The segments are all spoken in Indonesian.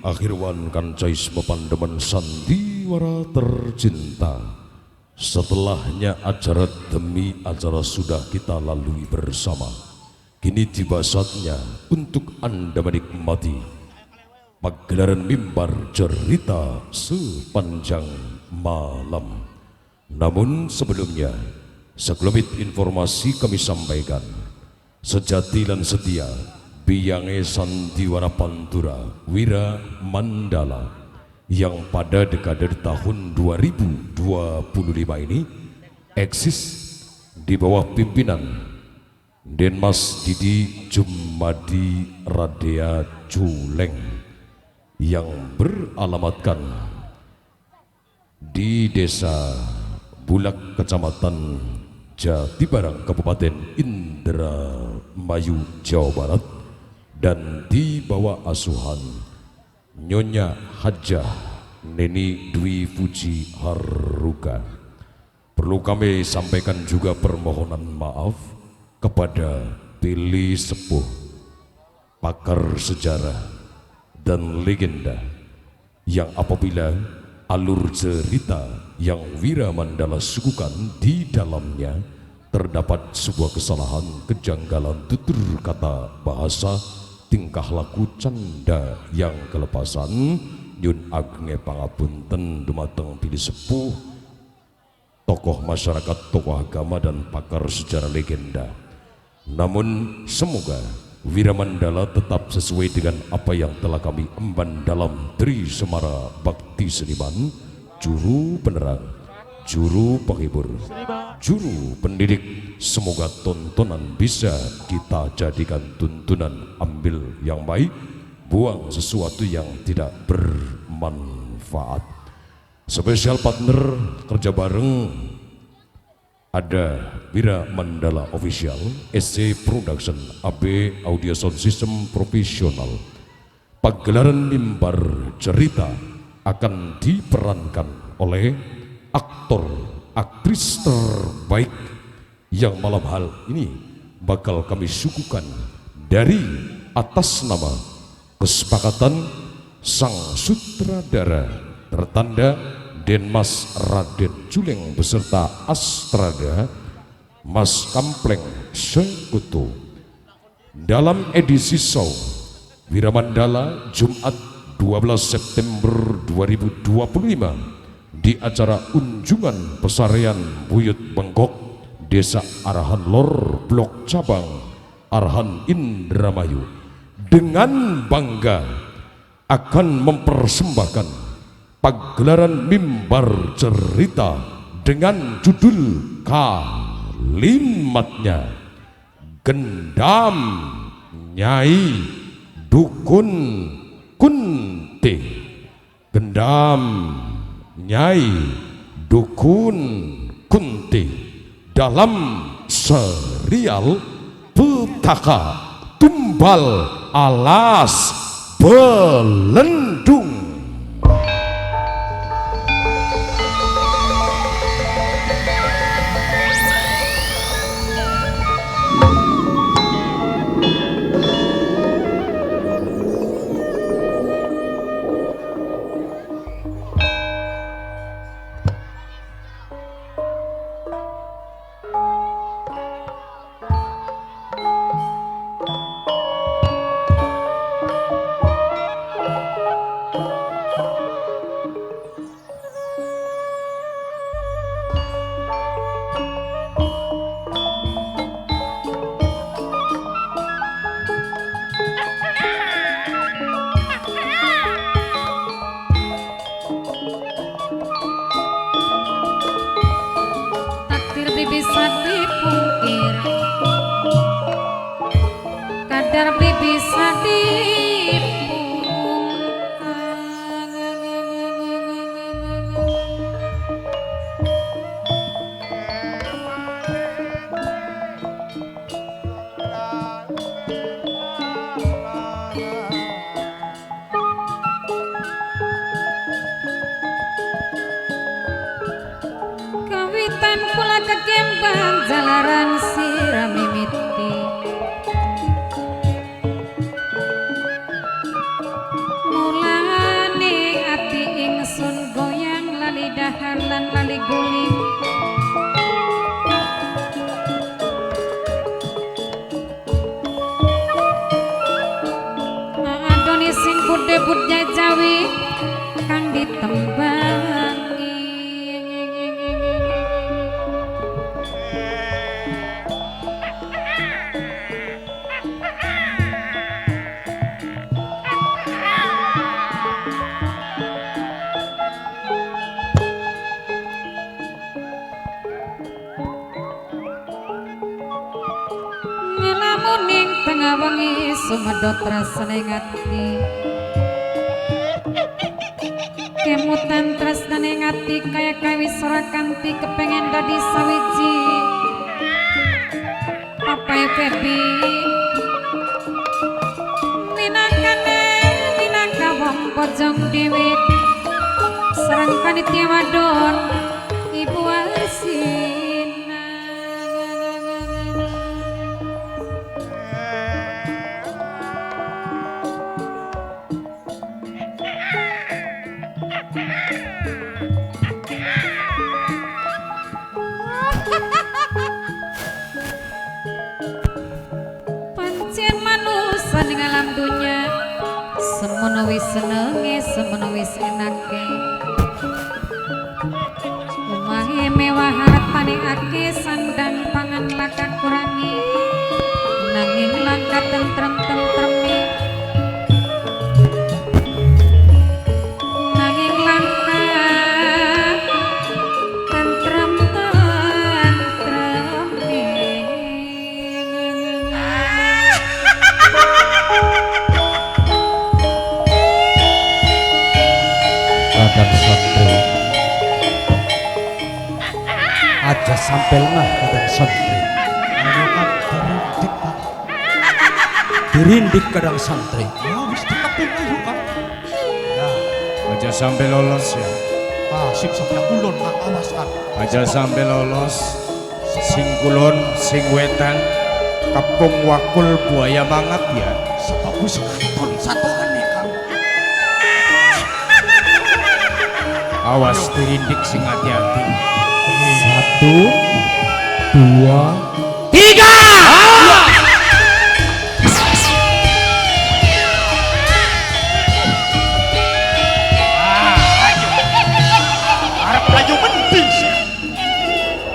akhirwan kancais mepandemen sandiwara tercinta. Setelahnya acara demi acara sudah kita lalui bersama. Kini tiba saatnya untuk Anda menikmati pagelaran mimbar cerita sepanjang malam. Namun sebelumnya, sekelumit informasi kami sampaikan. Sejati lan setia biyange sandiwara pantura Wira Mandala yang pada dekade tahun 2025 ini eksis di bawah pimpinan Denmas Didi Jumadi Radea Culeng yang beralamatkan di Desa Bulak, Kecamatan Jatibarang, Kabupaten Indramayu, Jawa Barat, dan di bawah asuhan Nyonya Hajah Neni Dwi Fuji Haruka. Perlu kami sampaikan juga permohonan maaf kepada Billy Sepuh, pakar sejarah dan legenda, yang apabila alur cerita yang Wira Mandala suguhkan di dalamnya terdapat sebuah kesalahan, kejanggalan tutur kata, bahasa, tingkah laku, canda yang kelepasan, nyun agenge pangapunten dumateng Billy Sepuh, tokoh masyarakat, tokoh agama dan pakar sejarah legenda. Namun semoga Wira Mandala tetap sesuai dengan apa yang telah kami emban dalam Tri Semara Bakti Seniman, juru penerang, juru penghibur, juru pendidik. Semoga tontonan bisa kita jadikan tuntunan, ambil yang baik, buang sesuatu yang tidak bermanfaat. Spesial partner kerja bareng ada Wira Mandala Official, SC Production, AB Audio Sound System Profesional. Pagelaran mimbar cerita akan diperankan oleh aktor aktris terbaik yang malam hal ini bakal kami suguhkan dari atas nama kesepakatan sang sutradara tertanda Denmas Raden Culeng beserta Astrada Mas Kampleng Sekutu. Dalam edisi show Wira Mandala Jumat 12 September 2025 di acara Unjungan Pesarian Buyut Bengkok, Desa Arahan Lor, Blok Cabang Arahan Indramayu, dengan bangga akan mempersembahkan pagelaran mimbar cerita dengan judul kalimatnya Gendam Nyai Dukun Kunti. Gendam Nyai Dukun Kunti dalam serial Petaka Tumbal Alas Belendung. Bisa dipungkir, kadar bisa kawitan kula kekembang jalaran sirami miti mulai dahar lan lali guling adoni sing budhe-budhe Jawi kang ditembangi ngelamuning tengah wengi sumedhot rasane ngati kemutan tresnane ngati kaya kawis ora kanthi kepengen dadi sawiji papae Febi minangka wong pojong dhewe sareng panitia wadon Ibu Arsina pancen manusa ning alam dunya semono wis senenge semono wis enake omahe mewah hartane akeh sandang pangan laka kurangi nanging langka tentrem-tentreme nanging langka Kadang santri aja sampel mah kadang santri ayo kan dirindik kan dirindik kadang santri wis dikepin ayo kan Aja sampai lolos ya. sip sampai kulon tak awas kan Aja sampai lolos. Sing kulon, sing wetan, kepung wakul buaya mangat ya. sebagus katon satuan nih kan Awas dirindik sing hati-hati. 1 2 Arep ayo mending sih.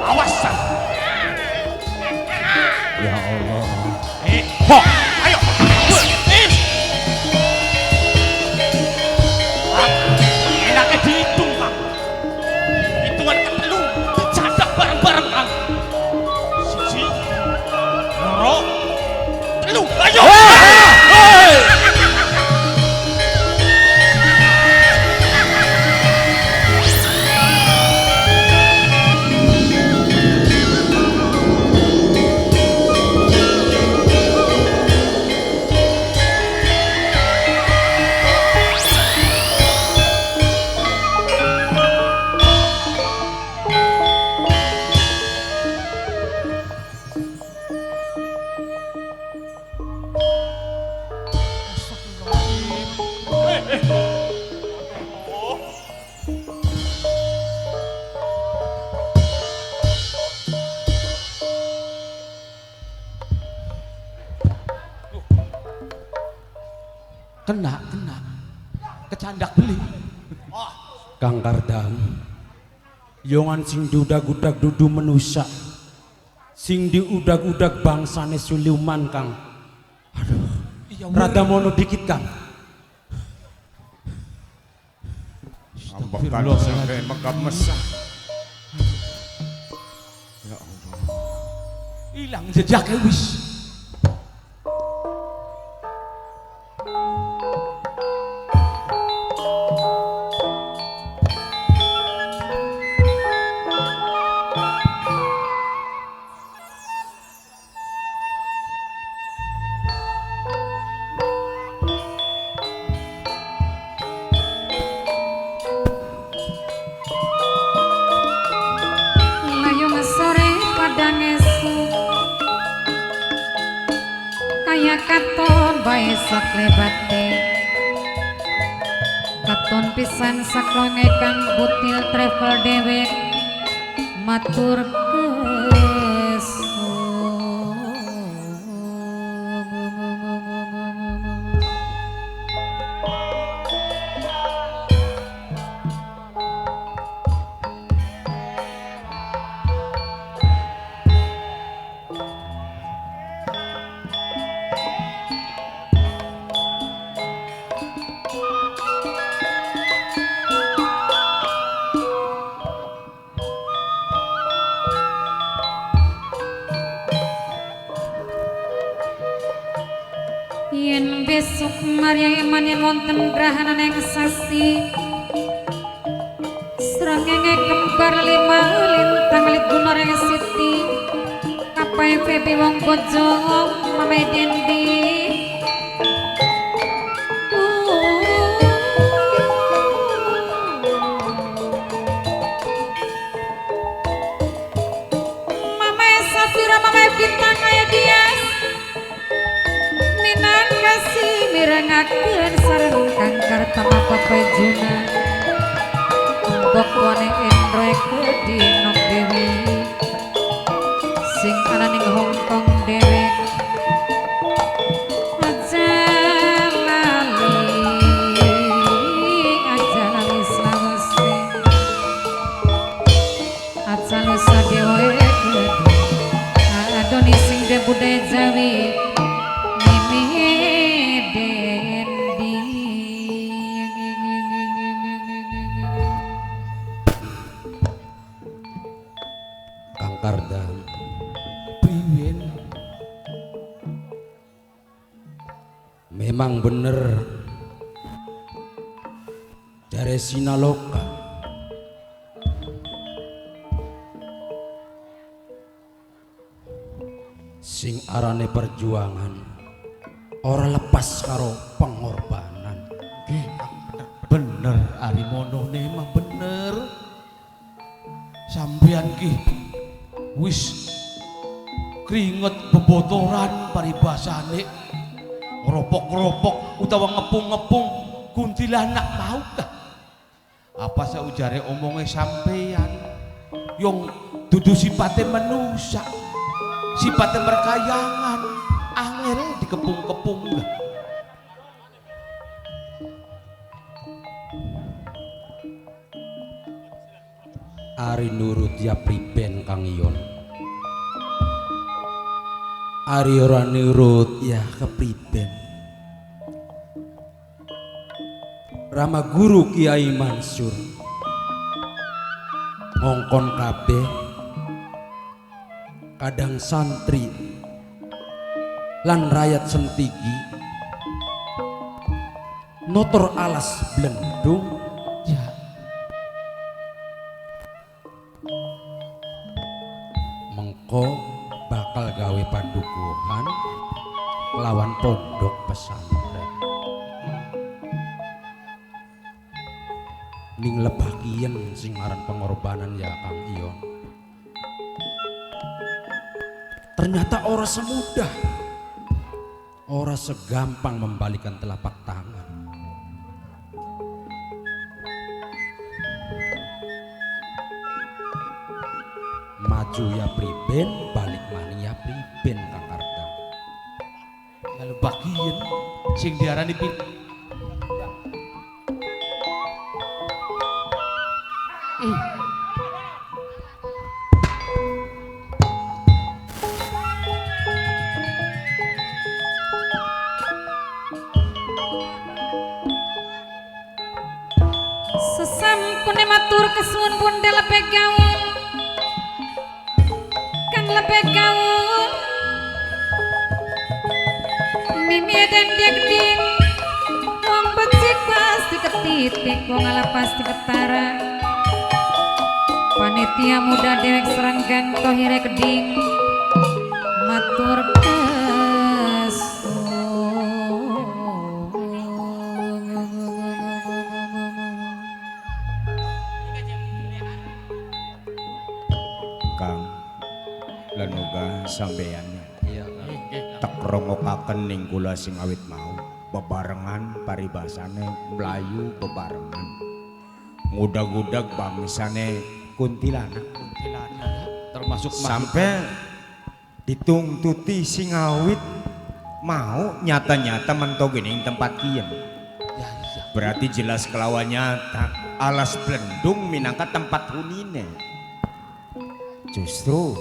Awas san. ya Allah Ho, ayo. Enaknya dihitung Kang. Hitungan ketelu dicadak bareng-bareng Kang. Siji, loro, telu, ayo. kena kecandak beli Kang Kardam yongan sing diudag-udag dudu manusia sing diudag-udag bangsane Suliman Kang aduh rada mono dikit Kang Ambekan sampai megap mesah. Ya Allah. hilang jejaknya wis layung sore padang esuk kaya katon bae sak lebate katon pisan saklonge kang butil travel dewek matur kesu yen besok Maria Emanin wonten grahanan yang sasi srengenge kembar lima lintang lit gunar yang siti kapai Febi wong bojo mamai dendi mamai Safira mamai bintang kaya dia mirengakeun sareng kang kartama papajuna bokone endroe kedinok dewi sing ananing Hongkong dewek aja lali slawase aja lusa dewe adoni sing de budaya Jawi Kardang priwen memang bener dari Sinaloka sing arane perjuangan ora lepas karo pengorbanan. Bener Arimono memang bener sampeyan ki wis keringet bebotoran paribasane ropok-ropok utawa ngepung-ngepung kuntilanak mau kah apa saujare omongnya sampeyan yang dudu sipate manusia sipate merkayangan angel dikepung-kepung lah. Ari nurut ya priben Kang Iyon, ari ora nurut ya kepriben. Rama Guru Kiai Mansur ngongkon kabeh kadang santri lan rakyat sentigi notor alas blendung ya mengko bakal gawe pandukuhan lawan pondok pesantren ning lebakien sing aran pengorbanan ya Kang Iyon. Ternyata ora semudah, ora segampang membalikan telapak tangan. Maju ya priben, balik mani ya priben Kang Kardang. Lalu bagian sing diarani sesampune matur kesuwun bunda lebih gaul kang lebih gaul mimi dan dia geding wong becik pasti ketitik wong ala pasti ketara panitia muda dewek seranggang tohire keding matur Kang lanuga sampeyan iya tak rongokaken ning kula sing awit mau bebarengan paribasane Melayu bebarengan. Ngudag-udag bangsane kuntilanak. Termasuk Sampai ditungtuti singawit mau nyata-nyata mentogening tempat kian. Ya, iya. Berarti jelas kelawan nyata alas Blendung minangka tempat hunine. Justru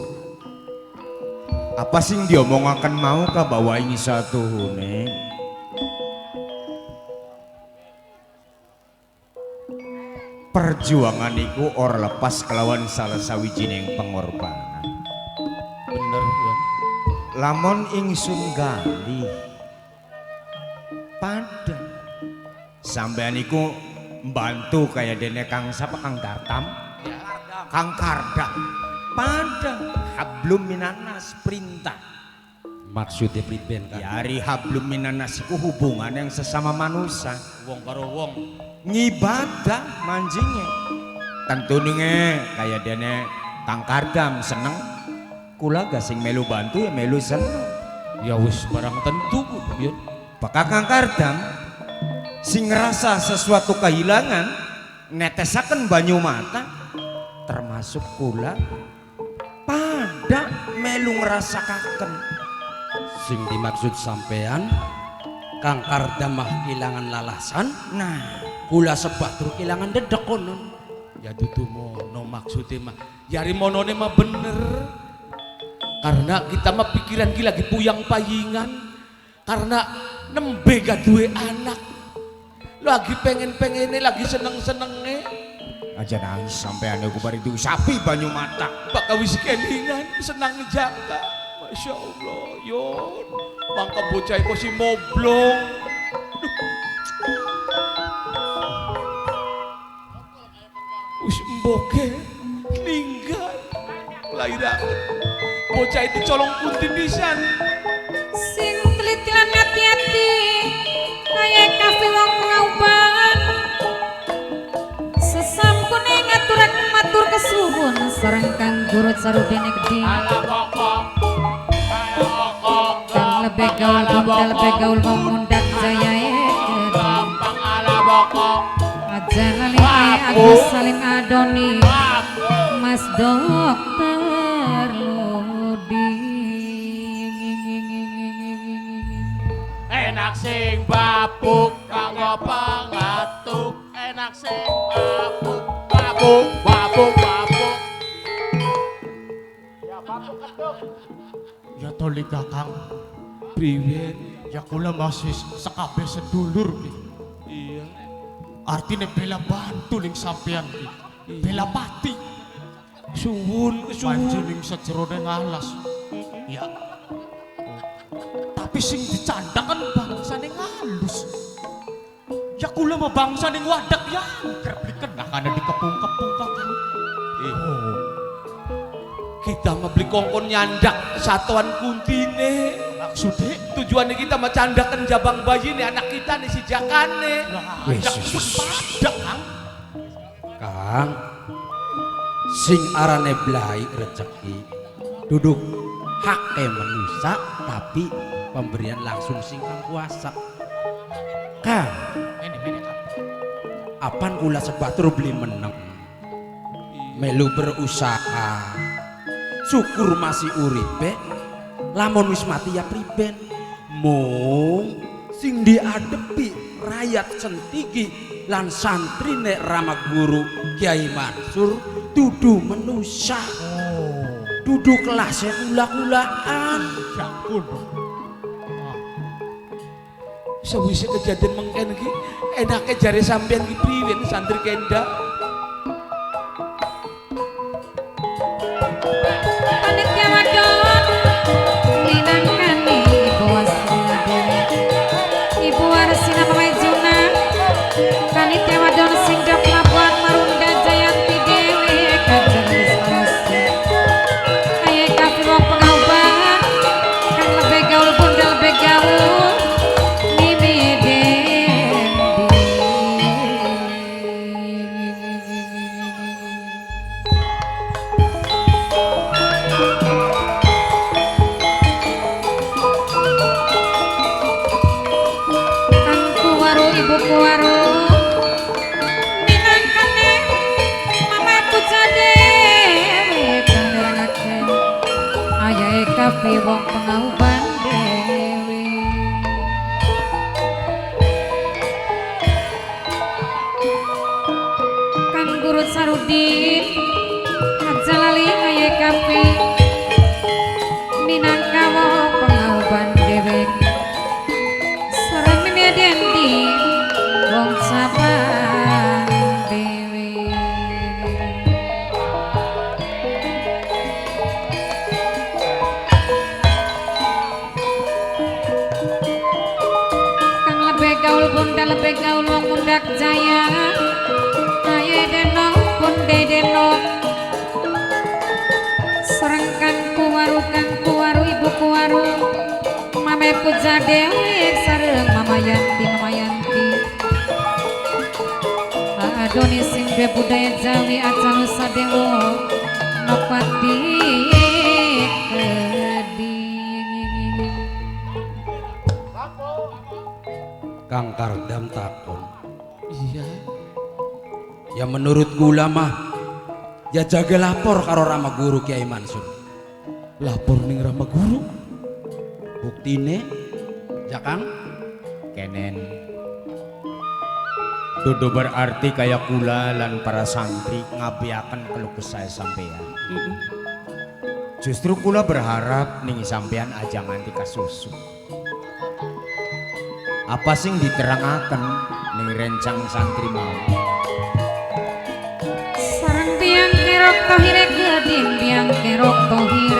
apa sing diomongaken mau ka bawa ini satu hune? Perjuangan iku or lepas kelawan salah sawijining pengorbanan. Bener ya. Lamun ingsun gali padha sampean iku mbantu kaya dene Kang sapa Kang Dartam, Kang Kardam. Padha hablum minanas perintah. Maksudnya priben kan? Ya hari hablum minanas iku hubungan yang sesama manusia. Wong karo wong. Ngibadah manjingnya. Tentu nih kaya dene Kang Kardam seneng. Kula gak sing melu bantu ya melu seneng. Ya wis barang tentu Yun. Bakal Kang Kardam sing ngerasa sesuatu kehilangan netesaken banyu mata termasuk kula pada melu ngerasakaken. Sing dimaksud sampean Kang Kardam mah kehilangan lalasan, Nah, kula Sebatur kehilangan dedek konon. Ya dudu mono maksudnya mah. Yari monone mah bener. Karena kita mah pikiran ki lagi puyang payingan. Karena nembe gak duwe anak. Lagi pengen-pengennya, lagi seneng-senengnya. aja nangis sampai ane ku bari sapi banyu mata. Bakal wis kelingan senang jaga. Masya Allah, Yon. Mangka bocah iku si moblong. Wis mboke ninggal. Lahiran. Bocah itu colong kunti pisan. Sing telitilan hati-hati kayak kafe wong pengauban. Sesampune ngaturaken matur kesuwun sareng Kang Gurut sarudene gedhe. Kang lebih gaul bunda lebih gaul memundak jaya aja lali Agus Salim Adoni Mas Dokter Ludi. Enak sing babuk kanggo pangatuk, enak sing babuk babuk babuk babuk. Ya babuk ketuk. Ya toli Kakang, Priwen. ya kula masih sekabeh sedulur ki. Iya. Artine bela bantu ning sampean ki. Bela pati Suwun, panjeneng sejerone ngalas. Ya. Tapi sing dicandakan bangsane ngalus. Ya kula mah bangsane wadak ya. Kerbliken nah kana dikepung-kepung Kakang. Oh, Kita mah beli kongkon nyandak satuan kuntine. maksudnya Tujuannya kita mah candakan jabang bayi nih anak kita nih si Jakane. wadak wadak Kang. Kang, sing arane blai rezeki duduk hake manusia tapi pemberian langsung sing Kang kuasa. Kang, Ini Kang. apan kula Sebatur beli meneng melu berusaha syukur masih uripe lamun wis mati ya priben mung sing diadepi rakyat sentigi lan santri nek Rama Guru Kiai Mansur dudu manusia dudu kelasnya ula-ulaan. Ya ampun. Sewise kejadian mengken ki enake jare sampean ki priwen santri kenda. Panitia wadon minangkani Ibu Wasrina Ibu Warsina Pamaijuna panitia wadon singgah pelabuhan Marunda Jayanti Dewi Kajang Wisnusi ayah kafe wong pengauban Kang lebih gaul bunda lebih gaul Mimi Dendi. Samsudin aja lali kaya kape minangkawa pengauban dewek sareng dendi wong saban dewek kang lebih gaul bunda lebih gaul wong mundak jaya aye denok bunde denok serengkan kuwaru ibu kuwaru mame puja dewi sareng mama yanti adoni sing de budaya jawi acal sadewo nopati kedi Kang Kardam takon. Iya. Ya menurut kula mah ya jaga lapor karo Rama Guru Kiai Mansur. Lapor ning Rama Guru. Buktine ya Kang Kenen dudu berarti kayak kula lan para santri ngabiaken keluh kesah sampean. Justru kula berharap ning sampean aja nganti kasusu. Apa sing diterangaken ning rencang santri mau? sareng biang kerok tohir geding biang kerok tohir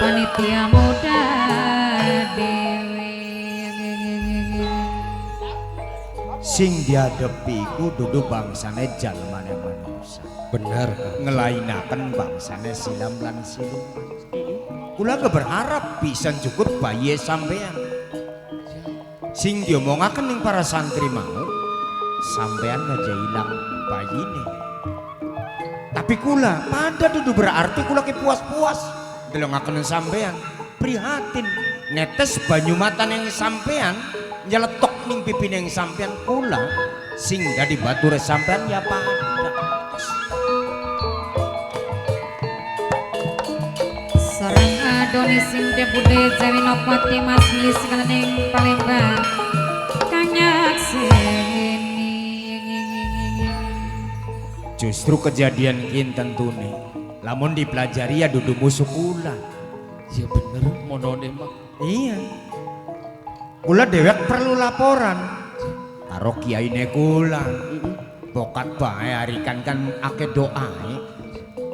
panitia muda dewe Sing diadepi ku dudu bangsane jalmane manusia. bener Kang. Ngelainaken bangsane silam lan siluman. Kula berharap bisa cukup bayi sampean. Sing diomongaken ning para santri mau sampean aja ilang bayine. Tapi kula pada dudu berarti kula ki puas-puas delongaken sampean prihatin netes banyu mata yang sampean nyeletok ning pipine yang sampean kula sing dadi bature sampean ya pada sareng adoni sing de budaya jawi nopati mas milis kening Palembang kang nyakseni justru kejadian kinten tune lamun dipelajari ya dudu musuh kula. Ya bener monone mah. Iya. Kula dewek perlu laporan karo kiyaine kula. Bokat bae harikan kan akeh doae.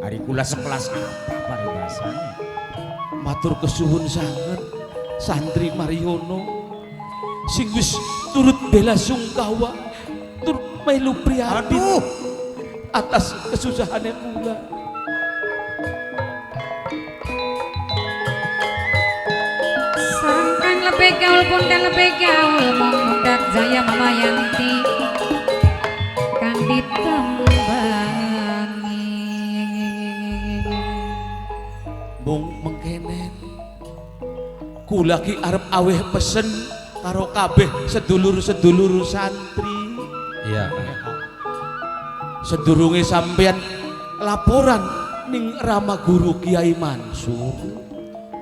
Hari kula sekelas apa paribasane? Matur kesuwun sanget santri Mariono sing wis turut bela sungkawa turut melu prihatin Aduh, atas kesusahannya kula. sareng kang lebih gaul bunda lebih gaul mong mundak jaya mama yanti kang ditembangi Mung mengkenen kula ki arep aweh pesen karo kabeh sedulur-sedulur santri. Iya Kang. Sedurunge sampean laporan ning Rama Guru Kiai Mansur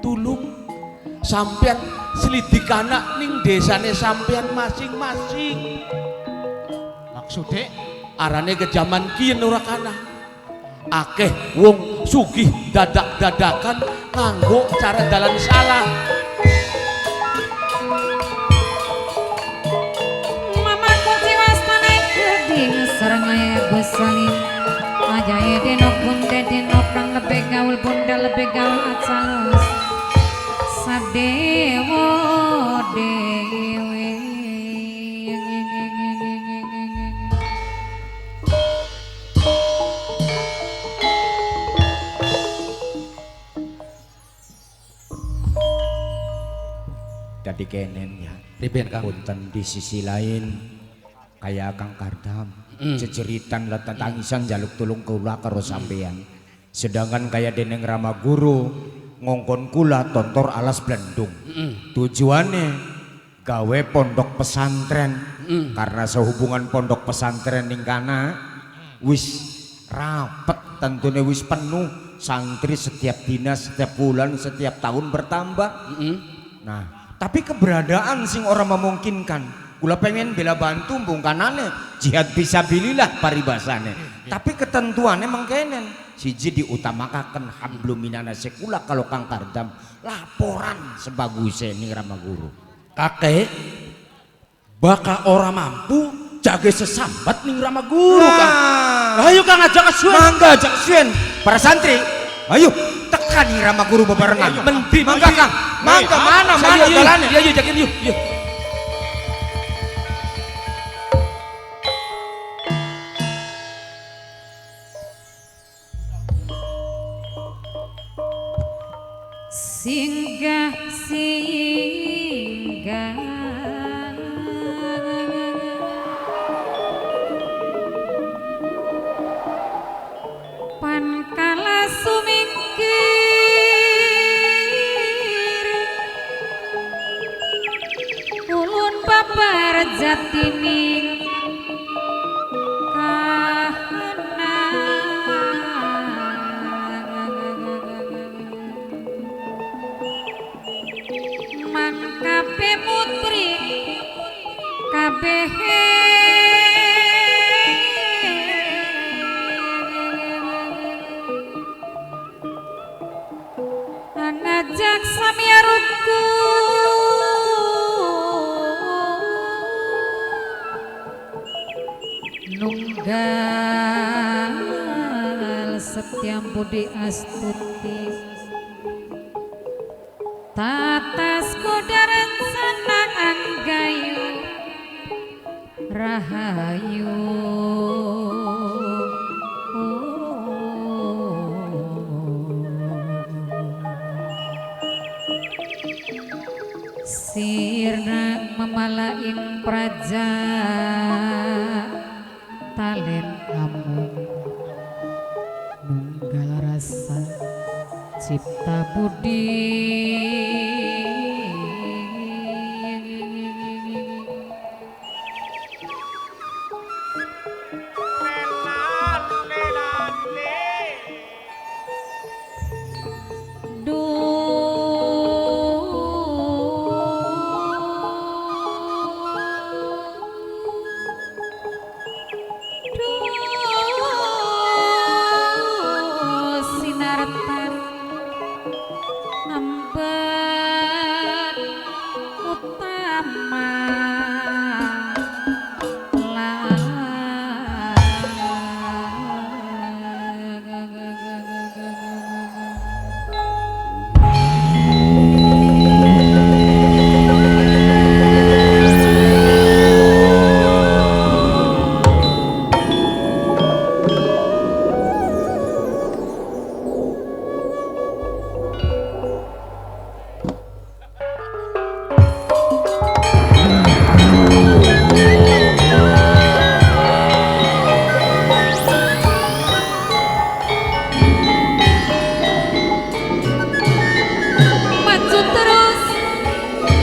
tulung sampean selidikana ning desane sampean masing-masing. Maksudnya Arane ke jaman kiyen ora kana akeh wong sugih dadak-dadakan nganggo cara dalan salah. mama kunci wastane geding sareng ae besalin ajae denok bunda denok kang lebih gaul bunda lebih gaul acalus sadewo dewe dadi kenen ya. Riben Kang. Punten di sisi lain kayak Kang Kardam ceceritan lah tangisan jaluk tulung kula karo sampean. Sedangkan kayak deneng Rama Guru ngongkon kula tontor alas blendung. Tujuannya gawe pondok pesantren karena sehubungan pondok pesantren ning kana wis rapet tentunya wis penuh santri setiap dinas setiap bulan setiap tahun bertambah. Nah tapi keberadaan sing orang memungkinkan kula pengen bela bantu bungkanane jihad fisabilillah paribasane. Tapi ketentuannya mengkenen siji diutamakaken hablum minanase kula kalau Kang Kardam laporan sebagusnya ning Rama Guru. Kakek bakal orang mampu jaga sesambat ning Rama Guru Kang. Ayo Kang ajak kesuwen. Mangga ajak kesuwen para santri. Ayo tekan ning Rama Guru bebarengan. Mendi Mangga Kang. Mangga mana dalane? Iya jakin yuk. Singgah pankala sumingkir ulun babar jatining mangkape mutri kabeh anajak samyaruku nunggal Setyam Budi Astuti tatas kodaran sanang anggayu rahayu sirna memalain praja talen kamu nunggal rasa cipta budi sinartan amben utama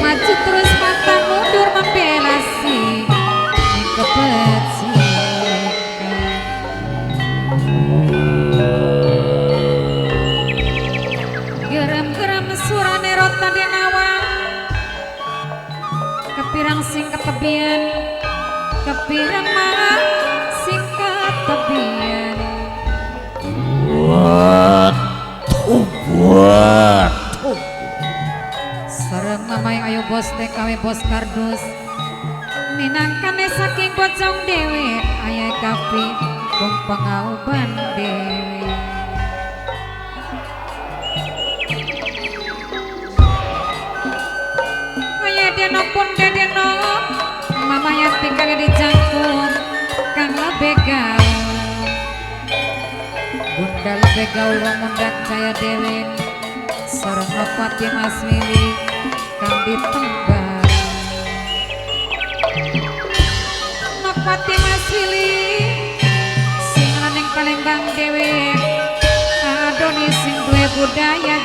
maju terus pantang mundur membela si kebencian gerem-gerem surane rota denawa kepirang sing ketebian kepirang mah sing ketebian buat sareng mamay ayo bos TKW bos kardus minangkane saking bocong dewe aya kapi kung pangauban dewe aya denok pun dedenok mamaya tinggal di jangkung kang lebegaw bunda lebegaw wong mundak kaya dewe sareng Nopati Mas Willy kang ditembak Nopati Mas Willy sing laneng Palembang dewe Adoni sing duwe budaya